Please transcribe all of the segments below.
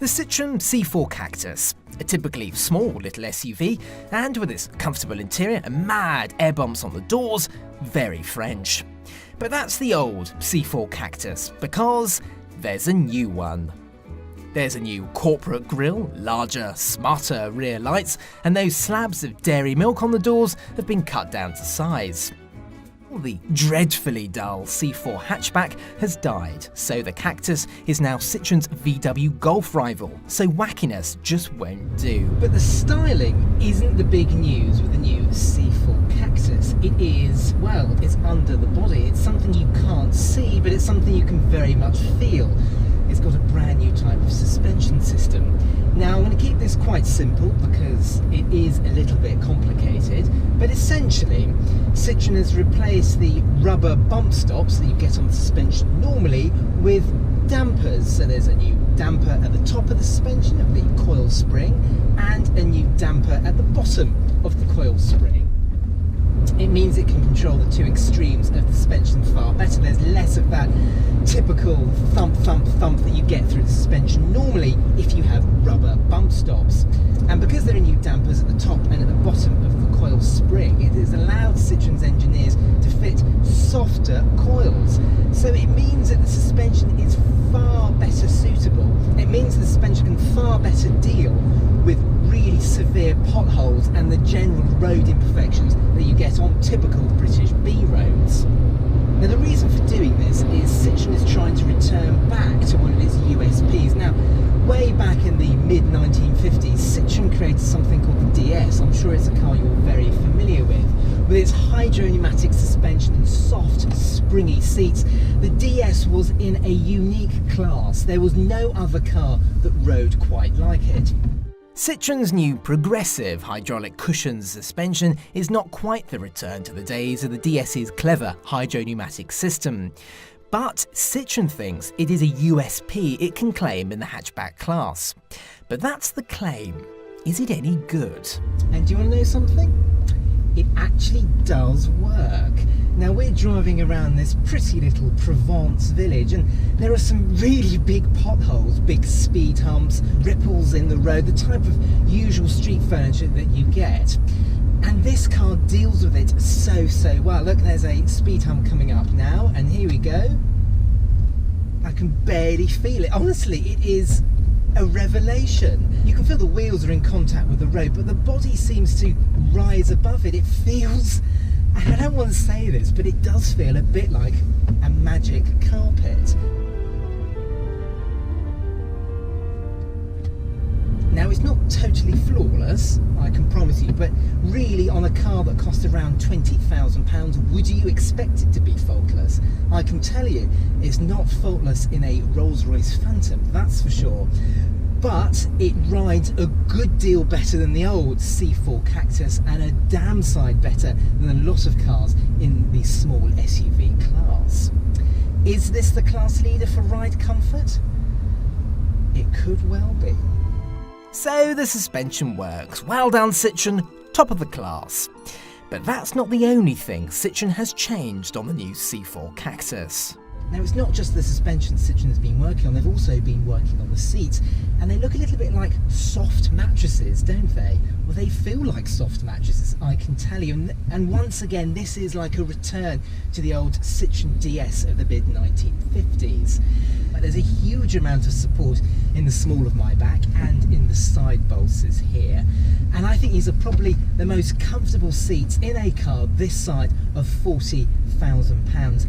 The Citroen C4 Cactus, a typically small little SUV, and with its comfortable interior and mad air bumps on the doors, very French. But that's the old C4 Cactus, because there's a new one. There's a new corporate grille, larger, smarter rear lights, and those slabs of dairy milk on the doors have been cut down to size. The dreadfully dull C4 hatchback has died, so the Cactus is now Citroen's VW Golf rival, so wackiness just won't do. But the styling isn't the big news with the new C4 Cactus. It is, well, it's under the body. It's something you can't see, but it's something you can very much feel. It's got a brand new type of suspension system. Now, I'm going to keep this quite simple because it is a little bit complicated, but essentially Citroen has replaced the rubber bump stops that you get on the suspension normally with dampers. So there's a new damper at the top of the suspension of the coil spring and a new damper at the bottom of the coil spring. It means it can control the two extremes of the suspension far better. There's less of that typical thump, thump, thump that you get through the suspension normally if you have rubber bump stops. And because there are new dampers at the top and at the bottom of the coil spring, it has allowed Citroen's engineers to fit softer coils. So it means that the suspension is far better suitable. It means the suspension can far better deal with really severe potholes and the general road imperfections that you get on typical British B roads. Now, the reason for doing this is Citroen is trying to return back to one of its USPs. Now, way back in the mid-1950s, Citroen created something called the DS. I'm sure it's a car you're very familiar with its hydro-pneumatic suspension and soft, springy seats. The DS was in a unique class. There was no other car that rode quite like it. Citroen's new progressive hydraulic cushions suspension is not quite the return to the days of the DS's clever hydro-pneumatic system. But Citroen thinks it is a USP it can claim in the hatchback class. But that's the claim. Is it any good? And do you want to know something? It actually does work. Now, we're driving around this pretty little Provence village and there are some really big potholes, big speed humps, ripples in the road, the type of usual street furniture that you get. And this car deals with it so well. Look, there's a speed hump coming up now, and here we go. I can barely feel it. Honestly, it is a revelation. You can feel the wheels are in contact with the road, but the body seems to rise above it. It feels, and I don't want to say this, but it does feel a bit like a magic carpet. Now, it's not totally flawless, I can promise you, but really on a car that cost around £20,000, would you expect it to be faultless? I can tell you, it's not faultless in a Rolls-Royce Phantom, that's for sure. But it rides a good deal better than the old C4 Cactus and a damn sight better than a lot of cars in the small SUV class. Is this the class leader for ride comfort? It could well be. So the suspension works. Well done, Citroen, top of the class. But that's not the only thing Citroen has changed on the new C4 Cactus. Now, it's not just the suspension Citroen has been working on, they've also been working on the seats, and they look a little bit like soft mattresses, don't they? Well, they feel like soft mattresses, I can tell you, and once again, this is like a return to the old Citroen DS of the mid-1950s. There's a huge amount of support in the small of my back and in the side bolsters here, and I think these are probably the most comfortable seats in a car this side of £40,000.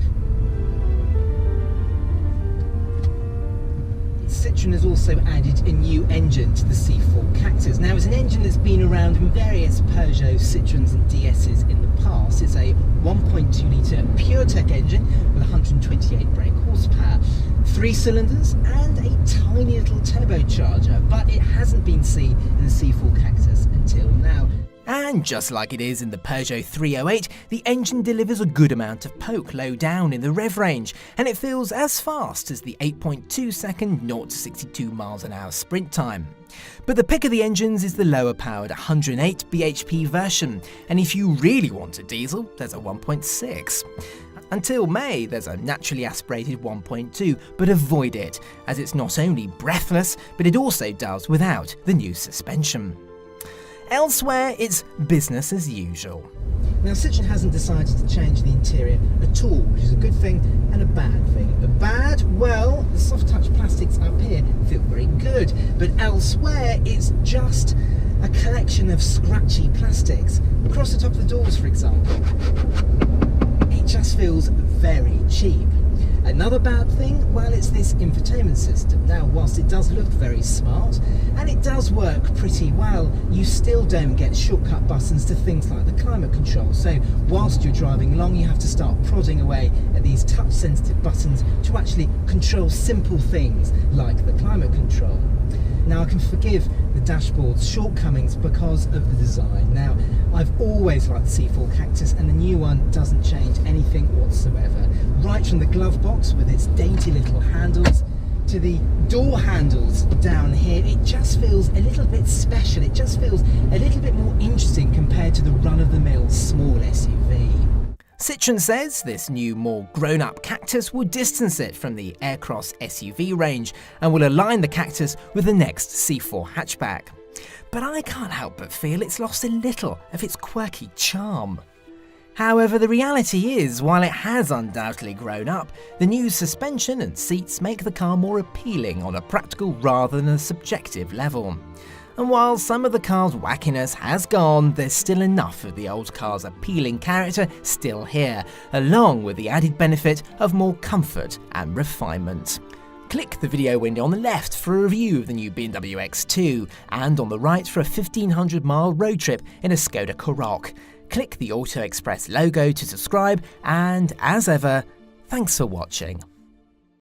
Citroen has also added a new engine to the C4 Cactus. Now, it's an engine that's been around in various Peugeot, Citroens and DS's in the past. It's a 1.2 litre PureTech engine with 128 brake horsepower, 3 cylinders and a tiny little turbocharger, but it hasn't been seen in the C4 Cactus until now. And just like it is in the Peugeot 308, the engine delivers a good amount of poke low down in the rev range, and it feels as fast as the 8.2 second 0 to 62 miles an hour sprint time. But the pick of the engines is the lower powered 108 bhp version, and if you really want a diesel, there's a 1.6. Until May, there's a naturally aspirated 1.2, but avoid it, as it's not only breathless, but it also does without the new suspension. Elsewhere, it's business as usual. Now, Citroen hasn't decided to change the interior at all, which is a good thing and a bad thing. The bad, well, the soft touch plastics up here feel very good, but elsewhere it's just a collection of scratchy plastics. Across the top of the doors, for example, it just feels very cheap. Another bad thing, well, it's this infotainment system. Now, whilst it does look very smart, and it does work pretty well, you still don't get shortcut buttons to things like the climate control. So, whilst you're driving along, you have to start prodding away at these touch-sensitive buttons to actually control simple things like the climate control. Now, I can forgive the dashboard's shortcomings because of the design. Now, I've always liked the C4 Cactus, and the new one doesn't change anything whatsoever. Right from the glove box with its dainty little handles to the door handles down here, it just feels a little bit special. It just feels a little bit more interesting compared to the run-of-the-mill small SUV. Citroen says this new, more grown-up Cactus will distance it from the Aircross SUV range and will align the Cactus with the next C4 hatchback. But I can't help but feel it's lost a little of its quirky charm. However, the reality is, while it has undoubtedly grown up, the new suspension and seats make the car more appealing on a practical rather than a subjective level. And while some of the car's wackiness has gone, there's still enough of the old car's appealing character still here, along with the added benefit of more comfort and refinement. Click the video window on the left for a review of the new BMW X2, and on the right for a 1500-mile road trip in a Skoda Karoq. Click the Auto Express logo to subscribe, and as ever, thanks for watching.